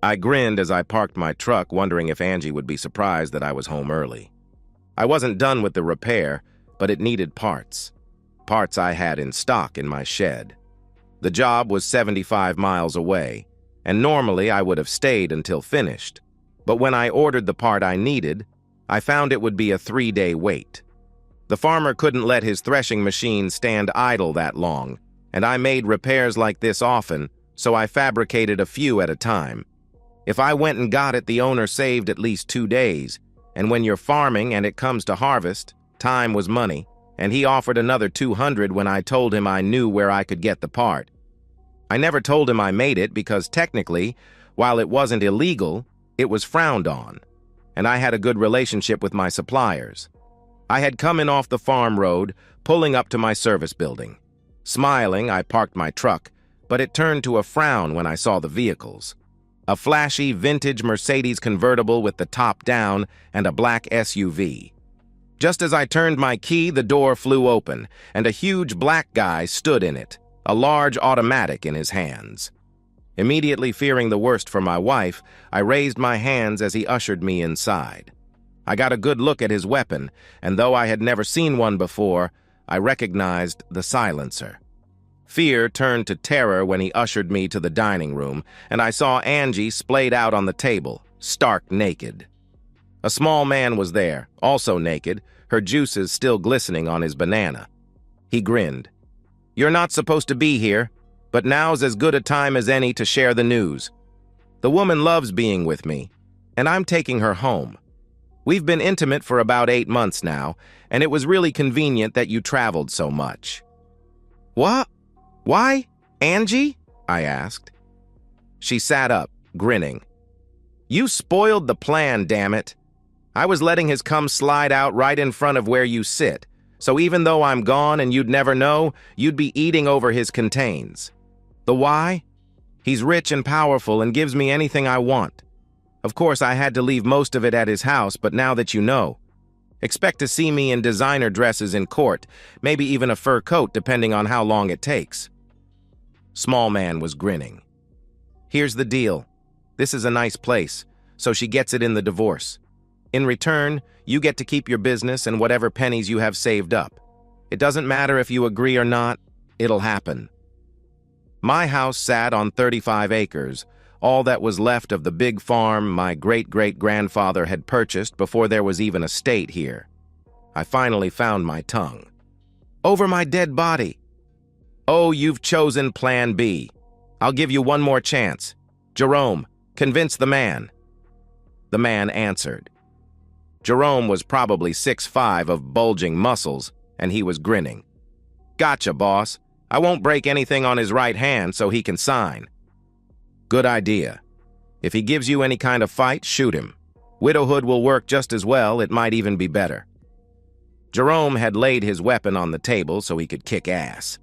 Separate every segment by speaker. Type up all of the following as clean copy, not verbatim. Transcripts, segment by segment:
Speaker 1: I grinned as I parked my truck, wondering if Angie would be surprised that I was home early. I wasn't done with the repair, but it needed parts. Parts I had in stock in my shed. The job was 75 miles away, and normally I would have stayed until finished. But when I ordered the part I needed, I found it would be a 3-day wait. The farmer couldn't let his threshing machine stand idle that long, and I made repairs like this often, so I fabricated a few at a time. If I went and got it, the owner saved at least 2 days, and when you're farming and it comes to harvest, time was money, and he offered another $200 when I told him I knew where I could get the part. I never told him I made it because technically, while it wasn't illegal, it was frowned on, and I had a good relationship with my suppliers. I had come in off the farm road, pulling up to my service building. Smiling, I parked my truck, but it turned to a frown when I saw the vehicles. A flashy vintage Mercedes convertible with the top down and a black SUV. Just as I turned my key, the door flew open, and a huge black guy stood in it, a large automatic in his hands. Immediately fearing the worst for my wife, I raised my hands as he ushered me inside. I got a good look at his weapon, and though I had never seen one before, I recognized the silencer. Fear turned to terror when he ushered me to the dining room, and I saw Angie splayed out on the table, stark naked. A small man was there, also naked, her juices still glistening on his banana. He grinned. "You're not supposed to be here, but now's as good a time as any to share the news. The woman loves being with me, and I'm taking her home. We've been intimate for about 8 months now, and it was really convenient that you traveled so much." "What? Why? Angie?" I asked. She sat up, grinning. "You spoiled the plan, damn it. I was letting his cum slide out right in front of where you sit, so even though I'm gone and you'd never know, you'd be eating over his contains. The why? He's rich and powerful and gives me anything I want. Of course, I had to leave most of it at his house, but now that you know, expect to see me in designer dresses in court, maybe even a fur coat depending on how long it takes." Small man was grinning. "Here's the deal. This is a nice place, so she gets it in the divorce. In return, you get to keep your business and whatever pennies you have saved up. It doesn't matter if you agree or not, it'll happen." My house sat on 35 acres, all that was left of the big farm my great-great-grandfather had purchased before there was even a state here. I finally found my tongue. "Over my dead body." "Oh, you've chosen Plan B. I'll give you one more chance. Jerome, convince the man." The man answered. Jerome was probably 6'5" of bulging muscles, and he was grinning. "Gotcha, boss. I won't break anything on his right hand so he can sign." "Good idea. If he gives you any kind of fight, shoot him. Widowhood will work just as well, it might even be better." Jerome had laid his weapon on the table so he could kick ass.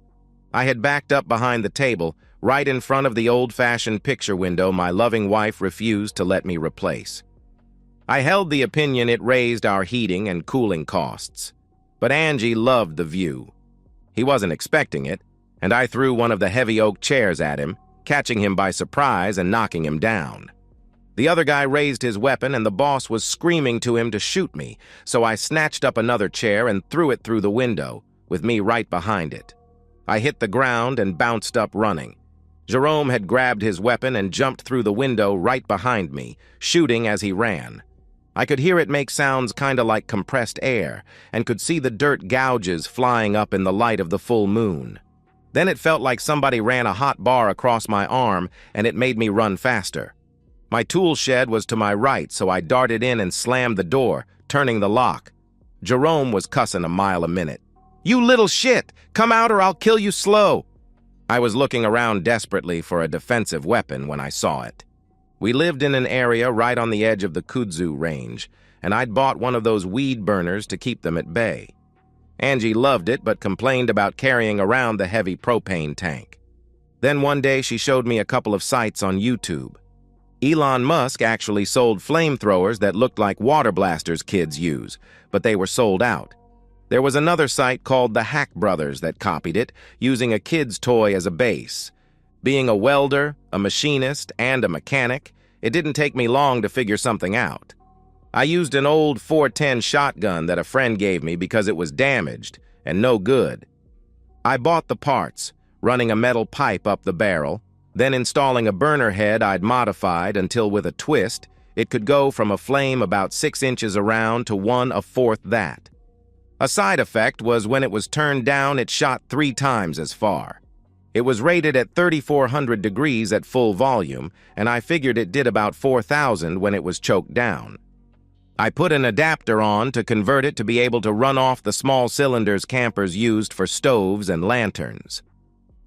Speaker 1: I had backed up behind the table, right in front of the old-fashioned picture window my loving wife refused to let me replace. I held the opinion it raised our heating and cooling costs, but Angie loved the view. He wasn't expecting it, and I threw one of the heavy oak chairs at him, catching him by surprise and knocking him down. The other guy raised his weapon and the boss was screaming to him to shoot me, so I snatched up another chair and threw it through the window, with me right behind it. I hit the ground and bounced up running. Jerome had grabbed his weapon and jumped through the window right behind me, shooting as he ran. I could hear it make sounds kinda like compressed air, and could see the dirt gouges flying up in the light of the full moon. Then it felt like somebody ran a hot bar across my arm, and it made me run faster. My tool shed was to my right, so I darted in and slammed the door, turning the lock. Jerome was cussing a mile a minute. "You little shit! Come out or I'll kill you slow!" I was looking around desperately for a defensive weapon when I saw it. We lived in an area right on the edge of the kudzu range, and I'd bought one of those weed burners to keep them at bay. Angie loved it but complained about carrying around the heavy propane tank. Then one day she showed me a couple of sites on YouTube. Elon Musk actually sold flamethrowers that looked like water blasters kids use, but they were sold out. There was another site called the Hack Brothers that copied it, using a kid's toy as a base. Being a welder, a machinist, and a mechanic, It didn't take me long to figure something out. I used an old 410 shotgun that a friend gave me because it was damaged and no good. I bought the parts, running a metal pipe up the barrel, then installing a burner head I'd modified until with a twist, it could go from a flame about 6 inches around to one a fourth that. A side effect was when it was turned down, it shot 3 times as far. It was rated at 3,400 degrees at full volume, and I figured it did about 4,000 when it was choked down. I put an adapter on to convert it to be able to run off the small cylinders campers used for stoves and lanterns.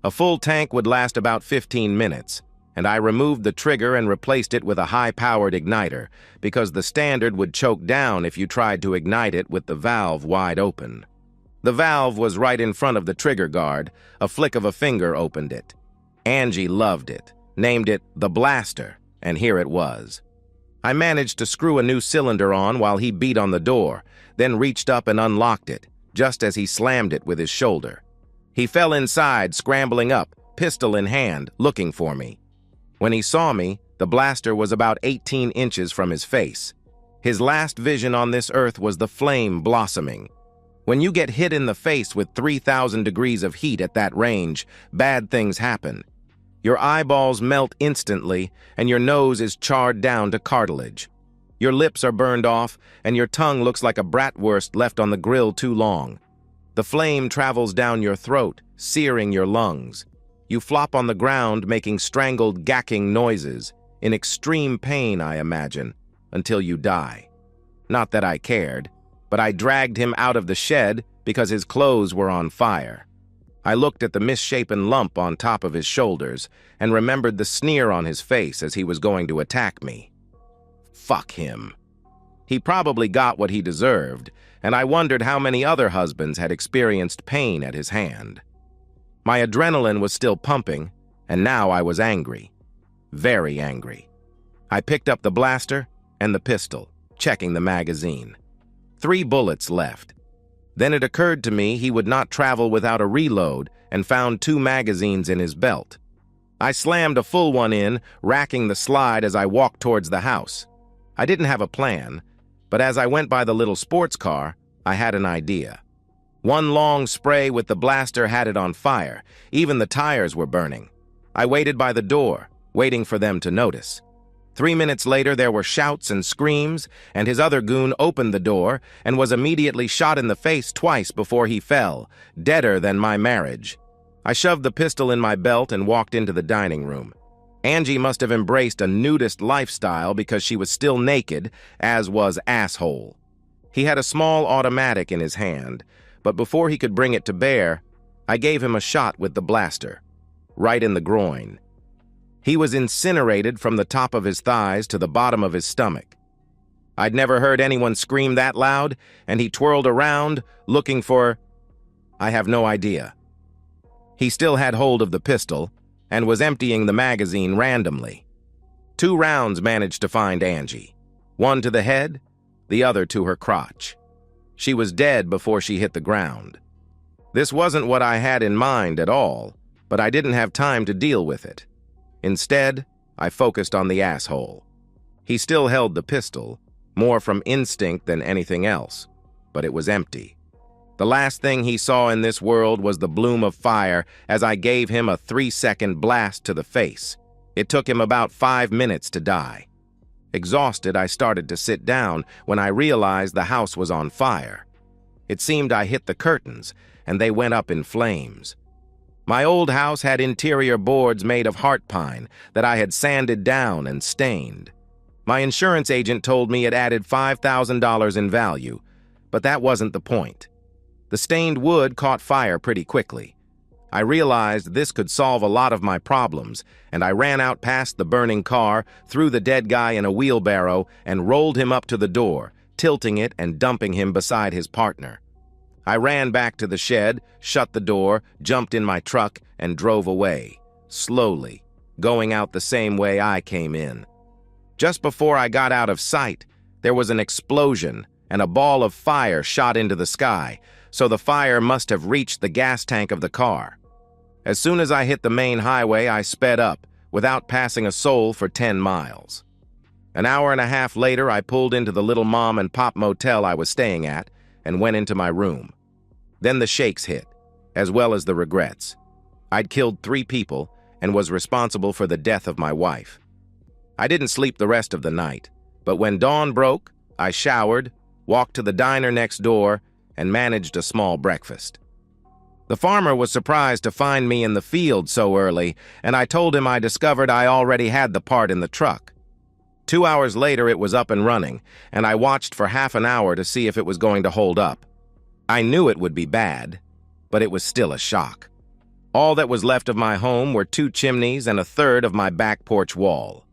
Speaker 1: A full tank would last about 15 minutes, and I removed the trigger and replaced it with a high-powered igniter because the standard would choke down if you tried to ignite it with the valve wide open. The valve was right in front of the trigger guard. A flick of a finger opened it. Angie loved it, named it the Blaster, and here it was. I managed to screw a new cylinder on while he beat on the door, then reached up and unlocked it, just as he slammed it with his shoulder. He fell inside, scrambling up, pistol in hand, looking for me. When he saw me, the blaster was about 18 inches from his face. His last vision on this earth was the flame blossoming. When you get hit in the face with 3,000 degrees of heat at that range, bad things happen. Your eyeballs melt instantly, and your nose is charred down to cartilage. Your lips are burned off, and your tongue looks like a bratwurst left on the grill too long. The flame travels down your throat, searing your lungs. You flop on the ground, making strangled, gacking noises, in extreme pain, I imagine, until you die. Not that I cared, but I dragged him out of the shed because his clothes were on fire. I looked at the misshapen lump on top of his shoulders and remembered the sneer on his face as he was going to attack me. Fuck him. He probably got what he deserved, and I wondered how many other husbands had experienced pain at his hand. My adrenaline was still pumping, and now I was angry. Very angry. I picked up the blaster and the pistol, checking the magazine. 3 bullets left. Then it occurred to me he would not travel without a reload and found 2 magazines in his belt. I slammed a full one in, racking the slide as I walked towards the house. I didn't have a plan, but as I went by the little sports car, I had an idea. One long spray with the blaster had it on fire. Even the tires were burning. I waited by the door, waiting for them to notice. 3 minutes later, there were shouts and screams, and his other goon opened the door and was immediately shot in the face twice before he fell, deader than my marriage. I shoved the pistol in my belt and walked into the dining room. Angie must have embraced a nudist lifestyle because she was still naked, as was Asshole. He had a small automatic in his hand, but before he could bring it to bear, I gave him a shot with the blaster, right in the groin. He was incinerated from the top of his thighs to the bottom of his stomach. I'd never heard anyone scream that loud, and he twirled around, looking for... I have no idea. He still had hold of the pistol, and was emptying the magazine randomly. 2 rounds managed to find Angie, one to the head, the other to her crotch. She was dead before she hit the ground. This wasn't what I had in mind at all, but I didn't have time to deal with it. Instead, I focused on the asshole. He still held the pistol, more from instinct than anything else, but it was empty. The last thing he saw in this world was the bloom of fire as I gave him a 3-second blast to the face. It took him about 5 minutes to die. Exhausted, I started to sit down when I realized the house was on fire. It seemed I hit the curtains, and they went up in flames. My old house had interior boards made of heart pine that I had sanded down and stained. My insurance agent told me it added $5,000 in value, but that wasn't the point. The stained wood caught fire pretty quickly. I realized this could solve a lot of my problems, and I ran out past the burning car, threw the dead guy in a wheelbarrow, and rolled him up to the door, tilting it and dumping him beside his partner. I ran back to the shed, shut the door, jumped in my truck, and drove away, slowly, going out the same way I came in. Just before I got out of sight, there was an explosion, and a ball of fire shot into the sky, so the fire must have reached the gas tank of the car. As soon as I hit the main highway, I sped up, without passing a soul for 10 miles. An hour and a half later, I pulled into the little mom and pop motel I was staying at and went into my room. Then the shakes hit, as well as the regrets. I'd killed 3 people and was responsible for the death of my wife. I didn't sleep the rest of the night, but when dawn broke, I showered, walked to the diner next door, and managed a small breakfast. The farmer was surprised to find me in the field so early, and I told him I discovered I already had the part in the truck. 2 hours later, it was up and running, and I watched for half an hour to see if it was going to hold up. I knew it would be bad, but it was still a shock. All that was left of my home were 2 chimneys and a third of my back porch wall.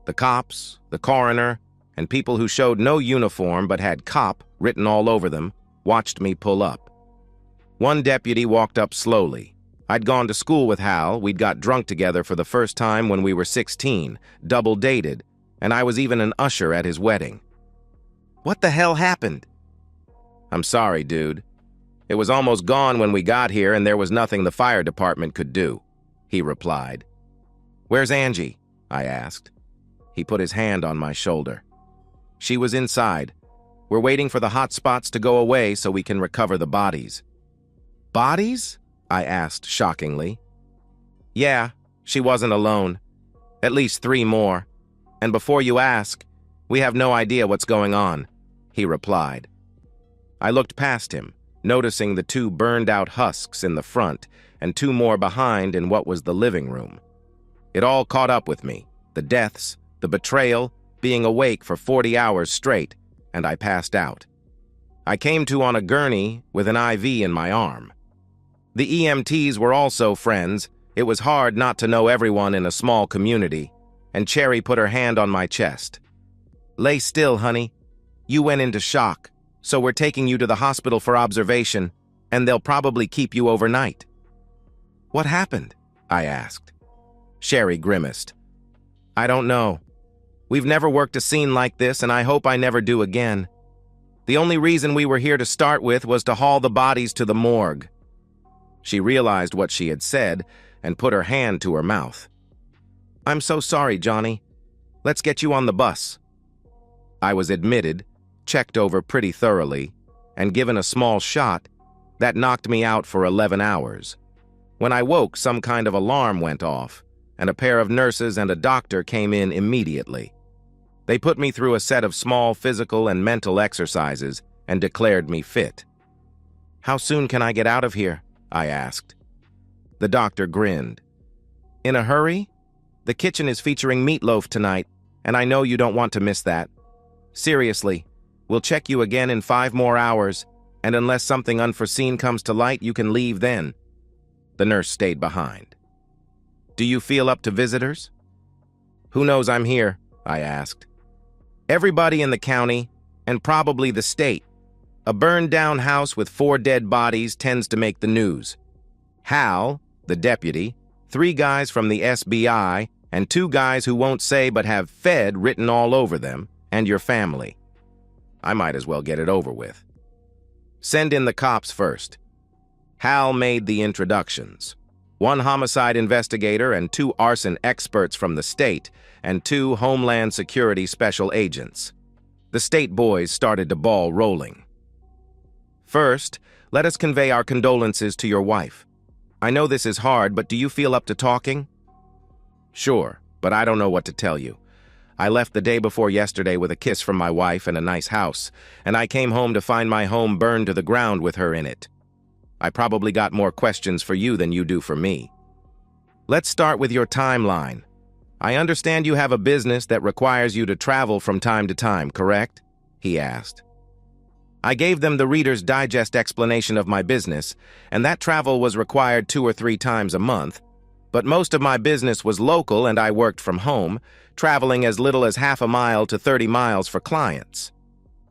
Speaker 1: The cops, the coroner, and people who showed no uniform but had "cop" written all over them watched me pull up. One deputy walked up slowly. I'd gone to school with Hal, we'd got drunk together for the first time when we were 16, double-dated, and I was even an usher at his wedding. "What the hell happened?" "I'm sorry, dude. It was almost gone when we got here and there was nothing the fire department could do," he replied. "Where's Angie?" I asked. He put his hand on my shoulder. "She was inside. We're waiting for the hot spots to go away so we can recover the bodies." "Bodies?" I asked shockingly. "Yeah, she wasn't alone. At least 3 more. And before you ask, we have no idea what's going on," he replied. I looked past him, noticing the 2 burned-out husks in the front and 2 more behind in what was the living room. It all caught up with me, the deaths, the betrayal, being awake for 40 hours straight, and I passed out. I came to on a gurney with an IV in my arm. The EMTs were also friends. It was hard not to know everyone in a small community, and Cherry put her hand on my chest. "Lay still, honey. You went into shock, so we're taking you to the hospital for observation, and they'll probably keep you overnight." "What happened?" I asked. Cherry grimaced. "I don't know. We've never worked a scene like this, and I hope I never do again. The only reason we were here to start with was to haul the bodies to the morgue." She realized what she had said and put her hand to her mouth. "I'm so sorry, Johnny. Let's get you on the bus." I was admitted, checked over pretty thoroughly, and given a small shot that knocked me out for 11 hours. When I woke, some kind of alarm went off, and a pair of nurses and a doctor came in immediately. They put me through a set of small physical and mental exercises and declared me fit. "How soon can I get out of here?" I asked. The doctor grinned. "In a hurry? The kitchen is featuring meatloaf tonight, and I know you don't want to miss that. Seriously, we'll check you again in 5 more hours, and unless something unforeseen comes to light, you can leave then." The nurse stayed behind. "Do you feel up to visitors?" "Who knows I'm here?" I asked. "Everybody in the county, and probably the state. A burned-down house with 4 dead bodies tends to make the news. Hal, the deputy, 3 guys from the SBI, and 2 guys who won't say but have Fed written all over them, and your family. I might as well get it over with. Send in the cops first." Hal made the introductions. 1 homicide investigator and 2 arson experts from the state, and 2 Homeland Security special agents. The state boys started the ball rolling. "First, let us convey our condolences to your wife. I know this is hard, but do you feel up to talking?" "Sure, but I don't know what to tell you. I left the day before yesterday with a kiss from my wife and a nice house, and I came home to find my home burned to the ground with her in it. I probably got more questions for you than you do for me. Let's start with your timeline. I understand you have a business that requires you to travel from time to time, correct?" he asked. I gave them the Reader's Digest explanation of my business, and that travel was required 2 or 3 times a month, but most of my business was local and I worked from home, traveling as little as half a mile to 30 miles for clients.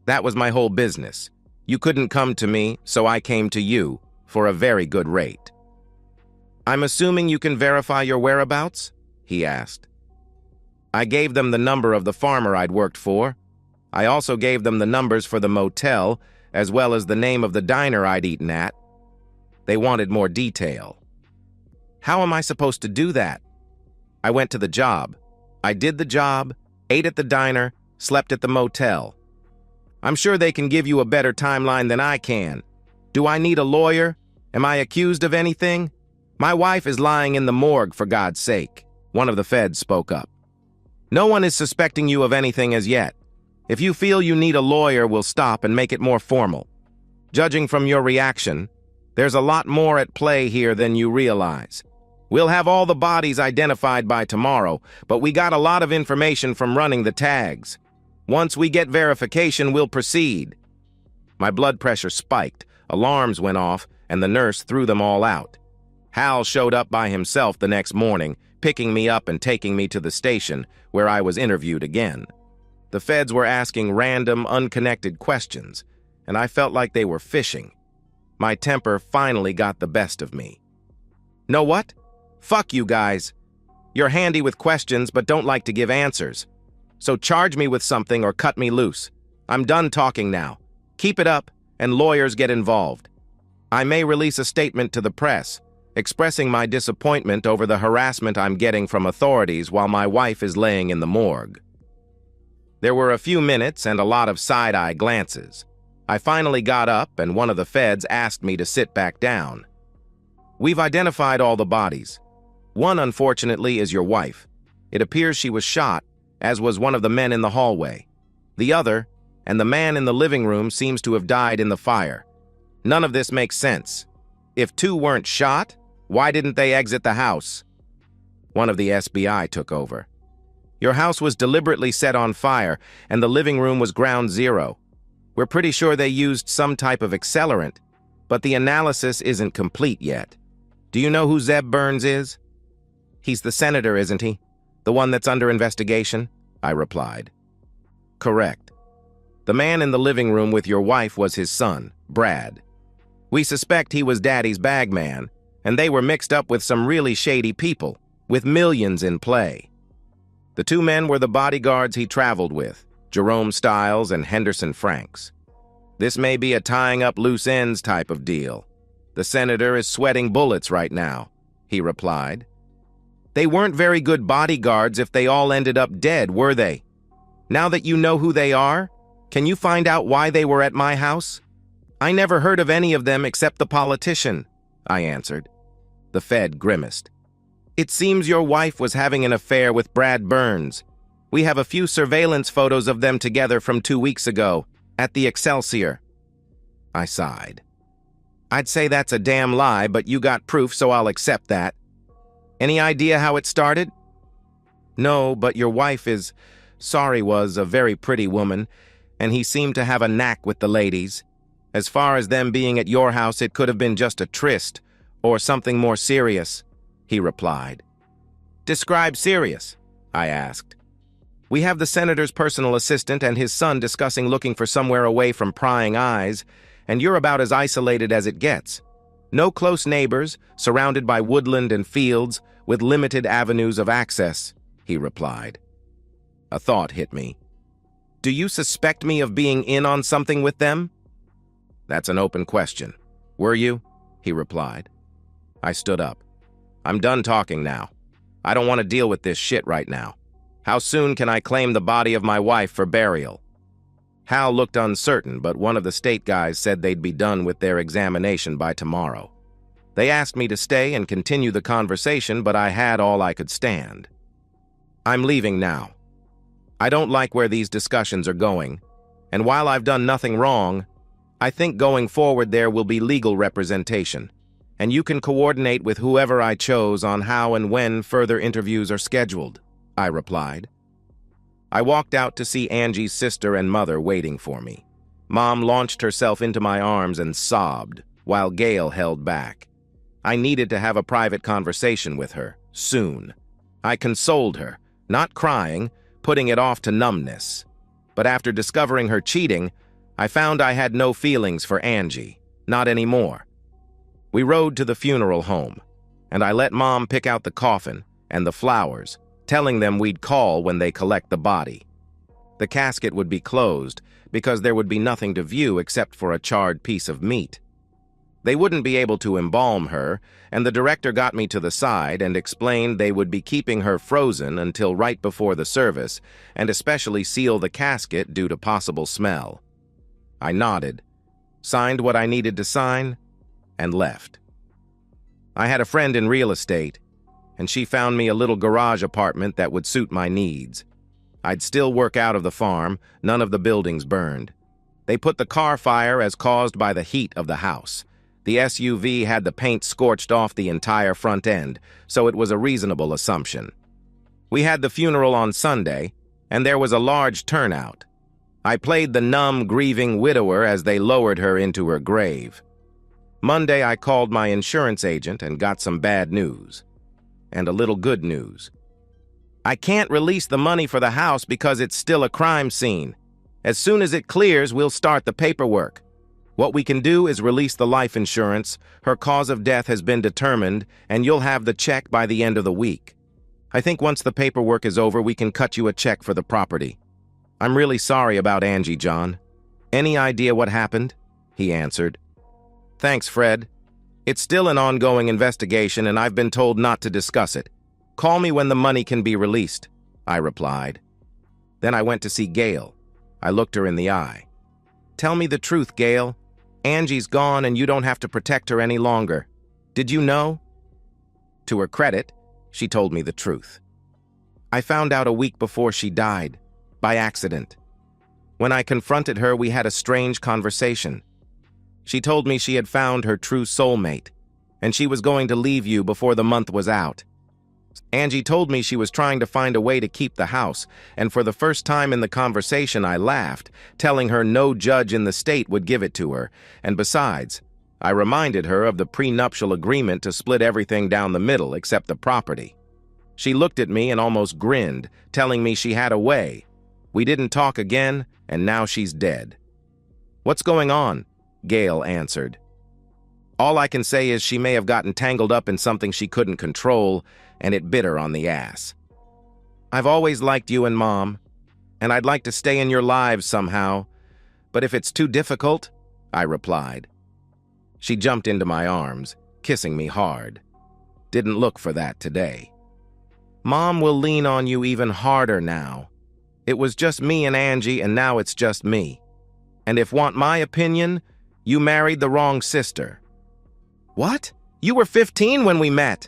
Speaker 1: That was my whole business. You couldn't come to me, so I came to you for a very good rate. "I'm assuming you can verify your whereabouts?" he asked. I gave them the number of the farmer I'd worked for. I also gave them the numbers for the motel, as well as the name of the diner I'd eaten at. They wanted more detail. How am I supposed to do that? I went to the job. I did the job, ate at the diner, Slept at the motel. I'm sure they can give you a better timeline than I can. Do I need a lawyer? Am I accused of anything? My wife is lying in the morgue, for God's sake. One of the feds spoke up. No one is suspecting you of anything as yet. If you feel you need a lawyer, we'll stop and make it more formal. Judging from your reaction, there's a lot more at play here than you realize. We'll have all the bodies identified by tomorrow, but we got a lot of information from running the tags. Once we get verification, we'll proceed. My blood pressure spiked, alarms went off, and the nurse threw them all out. Hal showed up by himself the next morning, picking me up and taking me to the station, where I was interviewed again. The feds were asking random, unconnected questions, and I felt like they were fishing. My temper finally got the best of me. Know what? Fuck you guys. You're handy with questions but don't like to give answers. So charge me with something or cut me loose. I'm done talking now. Keep it up, and lawyers get involved. I may release a statement to the press, expressing my disappointment over the harassment I'm getting from authorities while my wife is laying in the morgue. There were a few minutes and a lot of side-eye glances. I finally got up, and one of the feds asked me to sit back down. We've identified all the bodies. One, unfortunately, is your wife. It appears she was shot, as was one of the men in the hallway. The other, and the man in the living room, seems to have died in the fire. None of this makes sense. If two weren't shot, why didn't they exit the house? One of the SBI took over. Your house was deliberately set on fire, and the living room was ground zero. We're pretty sure they used some type of accelerant, but the analysis isn't complete yet. Do you know who Zeb Burns is? He's the senator, isn't he? The one that's under investigation? I replied. Correct. The man in the living room with your wife was his son, Brad. We suspect he was Daddy's bagman, and they were mixed up with some really shady people, with millions in play. The two men were the bodyguards he traveled with, Jerome Stiles and Henderson Franks. This may be a tying up loose ends type of deal. The senator is sweating bullets right now, he replied. They weren't very good bodyguards if they all ended up dead, were they? Now that you know who they are, can you find out why they were at my house? I never heard of any of them except the politician, I answered. The Fed grimaced. It seems your wife was having an affair with Brad Burns. We have a few surveillance photos of them together from 2 weeks ago, at the Excelsior. I sighed. I'd say that's a damn lie, but you got proof, so I'll accept that. Any idea how it started? No, but your wife was a very pretty woman, and he seemed to have a knack with the ladies. As far as them being at your house, it could have been just a tryst, or something more serious, he replied. Describe serious, I asked. We have the senator's personal assistant and his son discussing looking for somewhere away from prying eyes, and you're about as isolated as it gets. No close neighbors, surrounded by woodland and fields, with limited avenues of access, he replied. A thought hit me. Do you suspect me of being in on something with them? That's an open question. Were you? He replied. I stood up. I'm done talking now. I don't want to deal with this shit right now. How soon can I claim the body of my wife for burial? Hal looked uncertain, but one of the state guys said they'd be done with their examination by tomorrow. They asked me to stay and continue the conversation, but I had all I could stand. I'm leaving now. I don't like where these discussions are going, and while I've done nothing wrong, I think going forward there will be legal representation, and you can coordinate with whoever I chose on how and when further interviews are scheduled, I replied. I walked out to see Angie's sister and mother waiting for me. Mom launched herself into my arms and sobbed, while Gail held back. I needed to have a private conversation with her, soon. I consoled her, not crying, putting it off to numbness. But after discovering her cheating, I found I had no feelings for Angie, not anymore. We rode to the funeral home, and I let Mom pick out the coffin and the flowers, telling them we'd call when they collect the body. The casket would be closed because there would be nothing to view except for a charred piece of meat. They wouldn't be able to embalm her, and the director got me to the side and explained they would be keeping her frozen until right before the service, and especially seal the casket due to possible smell. I nodded, signed what I needed to sign, and left. I had a friend in real estate, and she found me a little garage apartment that would suit my needs. I'd still work out of the farm, none of the buildings burned. They put the car fire as caused by the heat of the house. The SUV had the paint scorched off the entire front end, so it was a reasonable assumption. We had the funeral on Sunday, and there was a large turnout. I played the numb, grieving widower as they lowered her into her grave. Monday, I called my insurance agent and got some bad news. And a little good news. I can't release the money for the house because it's still a crime scene. As soon as it clears, we'll start the paperwork. What we can do is release the life insurance, her cause of death has been determined, and you'll have the check by the end of the week. I think once the paperwork is over, we can cut you a check for the property. I'm really sorry about Angie, John. Any idea what happened? He answered. Thanks, Fred. It's still an ongoing investigation, and I've been told not to discuss it. Call me when the money can be released, I replied. Then I went to see Gail. I looked her in the eye. Tell me the truth, Gail. Angie's gone and you don't have to protect her any longer. Did you know? To her credit, she told me the truth. I found out a week before she died, by accident. When I confronted her, we had a strange conversation. She told me she had found her true soulmate, and she was going to leave you before the month was out. Angie told me she was trying to find a way to keep the house, and for the first time in the conversation I laughed, telling her no judge in the state would give it to her, and besides, I reminded her of the prenuptial agreement to split everything down the middle except the property. She looked at me and almost grinned, telling me she had a way. We didn't talk again, and now she's dead. What's going on? Gail answered. All I can say is she may have gotten tangled up in something she couldn't control, and it bit her on the ass. I've always liked you and Mom, and I'd like to stay in your lives somehow, but if it's too difficult, I replied. She jumped into my arms, kissing me hard. Didn't look for that today. Mom will lean on you even harder now. It was just me and Angie, and now it's just me. And if want my opinion, you married the wrong sister. What? You were 15 when we met.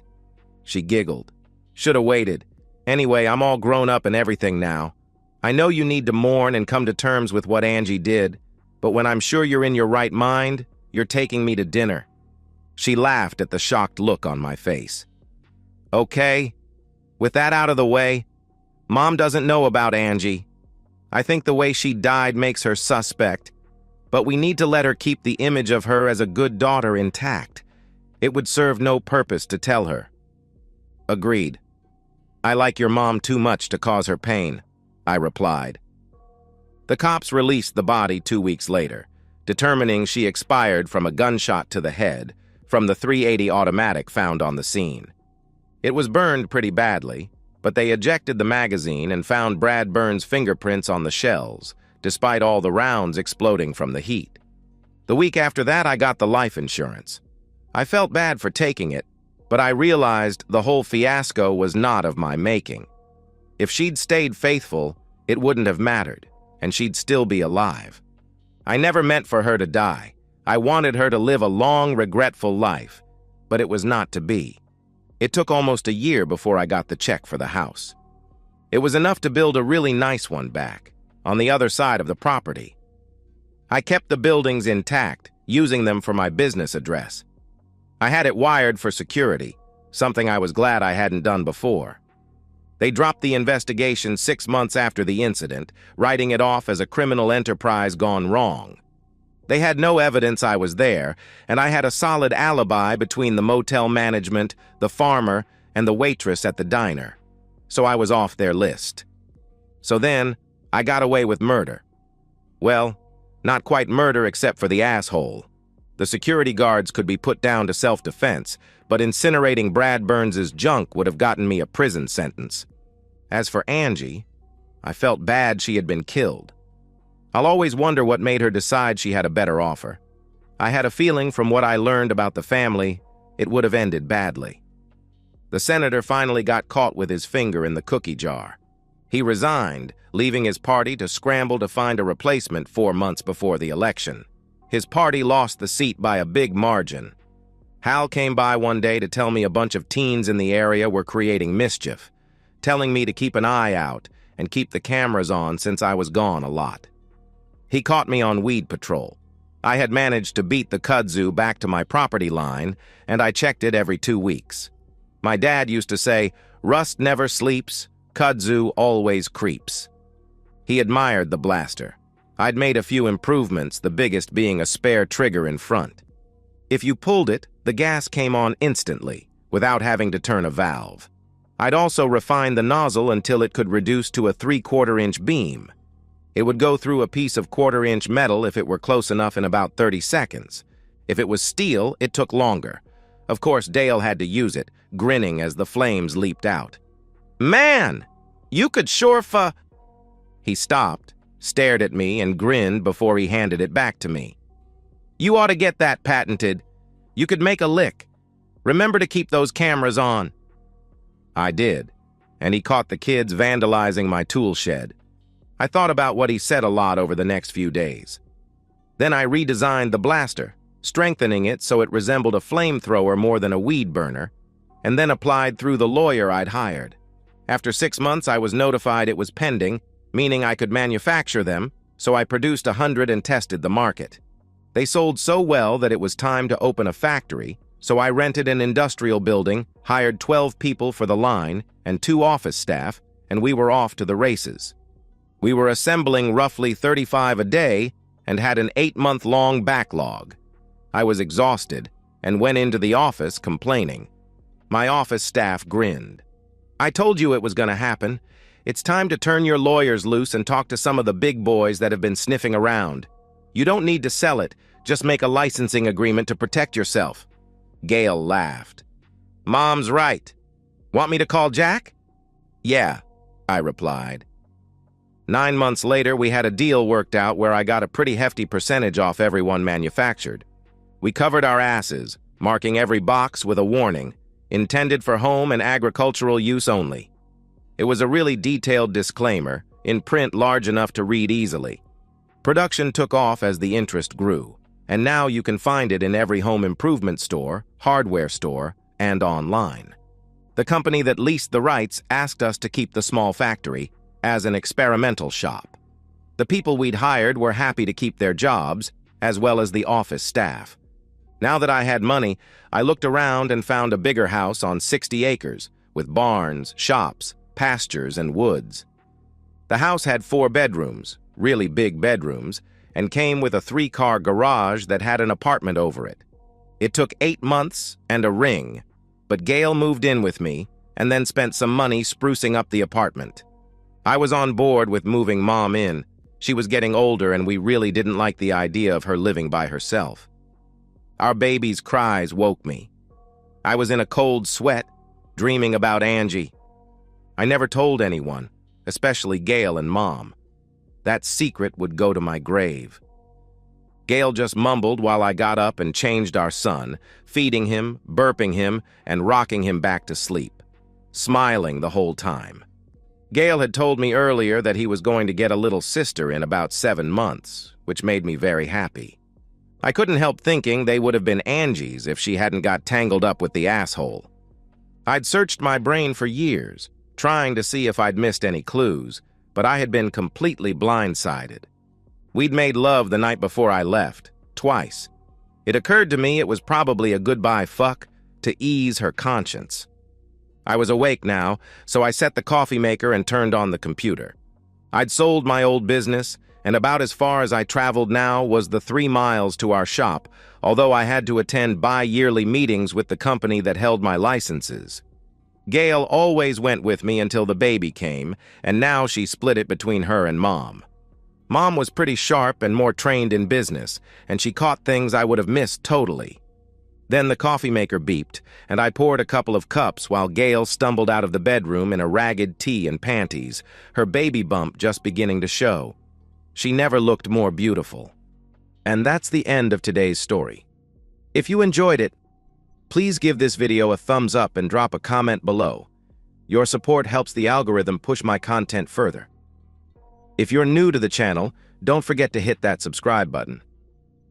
Speaker 1: She giggled. Should've waited. Anyway, I'm all grown up and everything now. I know you need to mourn and come to terms with what Angie did, but when I'm sure you're in your right mind, you're taking me to dinner. She laughed at the shocked look on my face. Okay, with that out of the way, Mom doesn't know about Angie. I think the way she died makes her suspect, but we need to let her keep the image of her as a good daughter intact. It would serve no purpose to tell her. Agreed. I like your mom too much to cause her pain, I replied. The cops released the body 2 weeks later, determining she expired from a gunshot to the head from the .380 automatic found on the scene. It was burned pretty badly, but they ejected the magazine and found Brad Burns' fingerprints on the shells, despite all the rounds exploding from the heat. The week after that, I got the life insurance. I felt bad for taking it, but I realized the whole fiasco was not of my making. If she'd stayed faithful, it wouldn't have mattered, and she'd still be alive. I never meant for her to die. I wanted her to live a long, regretful life, but it was not to be. It took almost a year before I got the check for the house. It was enough to build a really nice one back, on the other side of the property. I kept the buildings intact, using them for my business address. I had it wired for security, something I was glad I hadn't done before. They dropped the investigation 6 months after the incident, writing it off as a criminal enterprise gone wrong. They had no evidence I was there, and I had a solid alibi between the motel management, the farmer, and the waitress at the diner, so I was off their list. So then, I got away with murder. Well, not quite murder except for the asshole. The security guards could be put down to self-defense, but incinerating Brad Burns' junk would have gotten me a prison sentence. As for Angie, I felt bad she had been killed. I'll always wonder what made her decide she had a better offer. I had a feeling from what I learned about the family, it would have ended badly. The senator finally got caught with his finger in the cookie jar. He resigned, leaving his party to scramble to find a replacement 4 months before the election. His party lost the seat by a big margin. Hal came by one day to tell me a bunch of teens in the area were creating mischief, telling me to keep an eye out and keep the cameras on since I was gone a lot. He caught me on weed patrol. I had managed to beat the kudzu back to my property line, and I checked it every 2 weeks. My dad used to say, "Rust never sleeps, kudzu always creeps." He admired the blaster. I'd made a few improvements, the biggest being a spare trigger in front. If you pulled it, the gas came on instantly, without having to turn a valve. I'd also refined the nozzle until it could reduce to a 3/4-inch beam. It would go through a piece of 1/4-inch metal if it were close enough in about 30 seconds. If it was steel, it took longer. Of course, Dale had to use it, grinning as the flames leaped out. "Man, you could sure He stopped, stared at me, and grinned before he handed it back to me. "You ought to get that patented. You could make a lick. Remember to keep those cameras on." I did, and he caught the kids vandalizing my tool shed. I thought about what he said a lot over the next few days. Then I redesigned the blaster, strengthening it so it resembled a flamethrower more than a weed burner, and then applied through the lawyer I'd hired. After 6 months, I was notified it was pending, meaning I could manufacture them, so I produced 100 and tested the market. They sold so well that it was time to open a factory, so I rented an industrial building, hired 12 people for the line and 2 office staff, and we were off to the races. We were assembling roughly 35 a day and had an 8-month-long backlog. I was exhausted and went into the office complaining. My office staff grinned. "I told you it was going to happen. It's time to turn your lawyers loose and talk to some of the big boys that have been sniffing around. You don't need to sell it, just make a licensing agreement to protect yourself." Gail laughed. "Mom's right. Want me to call Jack?" "Yeah," I replied. 9 months later, we had a deal worked out where I got a pretty hefty percentage off everyone manufactured. We covered our asses, marking every box with a warning, intended for home and agricultural use only. It was a really detailed disclaimer, in print large enough to read easily. Production took off as the interest grew, and now you can find it in every home improvement store, hardware store, and online. The company that leased the rights asked us to keep the small factory as an experimental shop. The people we'd hired were happy to keep their jobs, as well as the office staff. Now that I had money, I looked around and found a bigger house on 60 acres, with barns, shops, pastures, and woods. The house had 4 bedrooms, really big bedrooms, and came with a 3-car garage that had an apartment over it. It took 8 months and a ring, but Gail moved in with me and then spent some money sprucing up the apartment. I was on board with moving Mom in. She was getting older and we really didn't like the idea of her living by herself. Our baby's cries woke me. I was in a cold sweat, dreaming about Angie. I never told anyone, especially Gail and Mom. That secret would go to my grave. Gail just mumbled while I got up and changed our son, feeding him, burping him, and rocking him back to sleep, smiling the whole time. Gail had told me earlier that he was going to get a little sister in about 7 months, which made me very happy. I couldn't help thinking they would have been Angie's if she hadn't got tangled up with the asshole. I'd searched my brain for years, trying to see if I'd missed any clues, but I had been completely blindsided. We'd made love the night before I left, twice. It occurred to me it was probably a goodbye fuck to ease her conscience. I was awake now, so I set the coffee maker and turned on the computer. I'd sold my old business, and about as far as I traveled now was the 3 miles to our shop, although I had to attend bi-yearly meetings with the company that held my licenses. Gail always went with me until the baby came, and now she split it between her and Mom. Mom was pretty sharp and more trained in business, and she caught things I would have missed totally. Then the coffee maker beeped, and I poured a couple of cups while Gail stumbled out of the bedroom in a ragged tee and panties, her baby bump just beginning to show. She never looked more beautiful. And that's the end of today's story. If you enjoyed it, please give this video a thumbs up and drop a comment below. Your support helps the algorithm push my content further. If you're new to the channel, don't forget to hit that subscribe button.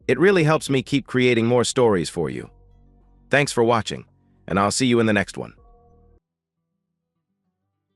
Speaker 1: It really helps me keep creating more stories for you. Thanks for watching, and I'll see you in the next one.